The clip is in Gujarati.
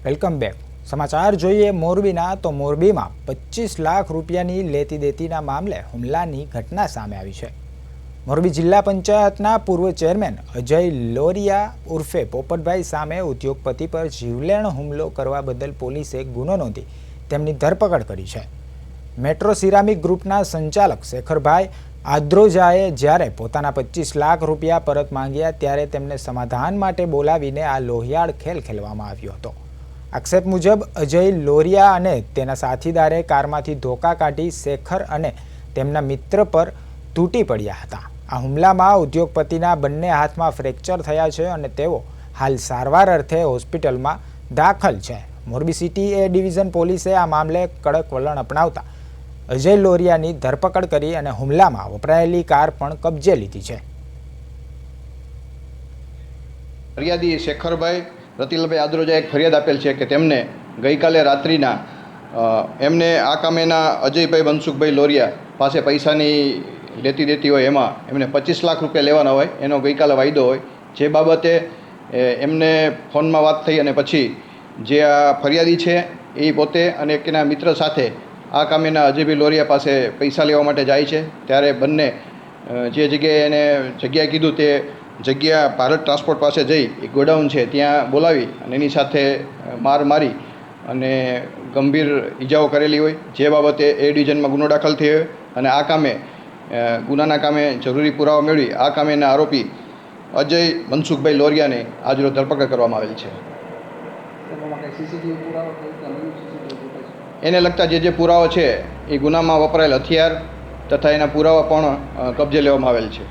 Welcome back. સમાચાર જોઈએ મોરબીના। તો મોરબીમાં 25 લાખ રૂપિયાની લેતી દેતીના મામલે હુમલાની ઘટના સામે આવી છે। મોરબી જિલ્લા પંચાયતના પૂર્વ ચેરમેન અજય લોરિયા ઉર્ફે પોપટભાઈ સામે ઉદ્યોગપતિ પર જીવલેણ હુમલો કરવા બદલ પોલીસે ગુનો નોંધી તેમની ધરપકડ કરી છે। મેટ્રો સિરામિક ગ્રુપના સંચાલક શેખરભાઈ આદ્રોજાએ જ્યારે પોતાના 25 લાખ રૂપિયા પરત માંગ્યા ત્યારે તેમને સમાધાન માટે બોલાવીને આ લોહિયાળ ખેલ ખેલવામાં આવ્યો હતો। આક્ષેપ મુજબ અજય લોરિયા અને તેના સાથીદારે કારમાંથી ધોકા કાઢી શેખર અને તેમના મિત્ર પર તૂટી પડ્યા હતા। આ હુમલામાં ઉદ્યોગપતિના બંને હાથમાં ફ્રેક્ચર થયા છે અને તેઓ હાલ સારવાર અર્થે હોસ્પિટલમાં દાખલ છે। મોરબી સિટી એ ડિવિઝન પોલીસે આ મામલે કડક વલણ અપનાવતા અજય લોરિયાની ધરપકડ કરી અને હુમલામાં વપરાયેલી કાર પણ કબજે લીધી છે। ફરિયાદી શેખરભાઈ રતિલાલભાઈ આદ્રોજાએ એક ફરિયાદ આપેલ છે કે તેમને ગઈકાલે રાત્રિના એમને આ કામેના અજયભાઈ મનસુખભાઈ લોરિયા પાસે પૈસાની લેતી દેતી હોય એમાં એમને 25 લાખ રૂપિયા લેવાના હોય એનો ગઈકાલે વાયદો હોય। જે બાબતે એમને ફોનમાં વાત થઈ અને પછી જે આ ફરિયાદી છે એ પોતે અને એના મિત્ર સાથે આ કામેના અજયભાઈ લોરિયા પાસે પૈસા લેવા માટે જાય છે। ત્યારે બંને જે જગ્યાએ એને જગ્યાએ કીધું તે જગ્યા ભારત ટ્રાન્સપોર્ટ પાસે જઈ એક ગોડાઉન છે ત્યાં બોલાવી અને એની સાથે માર મારી અને ગંભીર ઈજાઓ કરેલી હોય। જે બાબતે એ ડિવિઝનમાં ગુનો દાખલ થયો અને આ કામે ગુનાના કામે જરૂરી પુરાવા મેળવી આ કામેના આરોપી અજય મનસુખભાઈ લોરિયાને આજરોજ ધરપકડ કરવામાં આવેલ છે। એને લગતા જે પુરાવા છે એ ગુનામાં વપરાયેલ હથિયાર તથા એના પુરાવા પણ કબજે લેવામાં આવેલ છે।